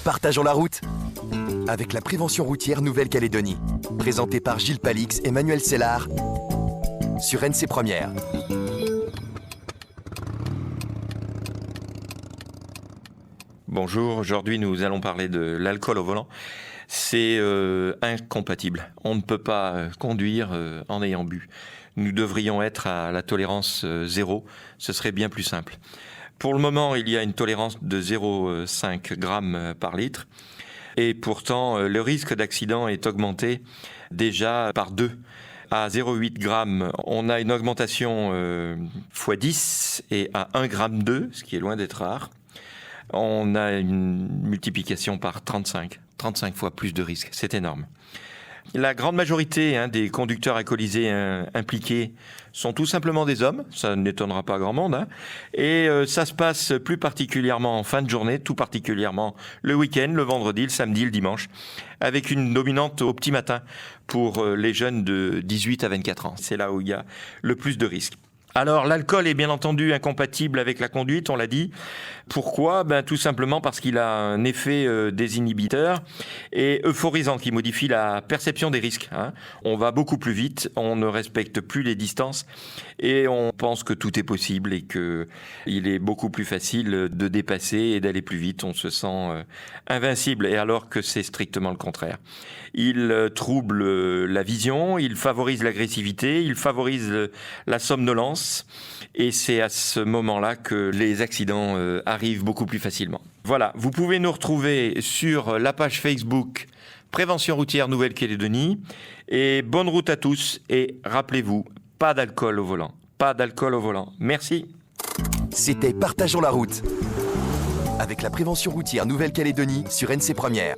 Partageons la route avec la prévention routière Nouvelle-Calédonie. Présenté par Gilles Palix et Manuel Sellard sur NC Première. Bonjour, aujourd'hui nous allons parler de l'alcool au volant. C'est incompatible. On ne peut pas conduire en ayant bu. Nous devrions être à la tolérance zéro. Ce serait bien plus simple. Pour le moment, il y a une tolérance de 0,5 grammes par litre. Et pourtant, le risque d'accident est augmenté déjà par 2. À 0,8 grammes, on a une augmentation x 10 et à 1,2 g, ce qui est loin d'être rare, on a une multiplication par 35 fois plus de risques. C'est énorme. La grande majorité des conducteurs alcoolisés impliqués sont tout simplement des hommes, ça n'étonnera pas grand monde, et ça se passe plus particulièrement en fin de journée, tout particulièrement le week-end, le vendredi, le samedi, le dimanche, avec une dominante au petit matin pour les jeunes de 18 à 24 ans. C'est là où il y a le plus de risques. Alors, l'alcool est bien entendu incompatible avec la conduite, on l'a dit. Pourquoi ? Tout simplement parce qu'il a un effet désinhibiteur et euphorisant qui modifie la perception des risques. On va beaucoup plus vite, on ne respecte plus les distances et on pense que tout est possible et qu'il est beaucoup plus facile de dépasser et d'aller plus vite. On se sent invincible, et alors que c'est strictement le contraire. Il trouble la vision, il favorise l'agressivité, il favorise la somnolence. Et c'est à ce moment-là que les accidents arrivent beaucoup plus facilement. Voilà, vous pouvez nous retrouver sur la page Facebook Prévention routière Nouvelle-Calédonie. Et bonne route à tous. Et rappelez-vous, pas d'alcool au volant. Pas d'alcool au volant. Merci. C'était Partageons la route avec la prévention routière Nouvelle-Calédonie sur NC Première.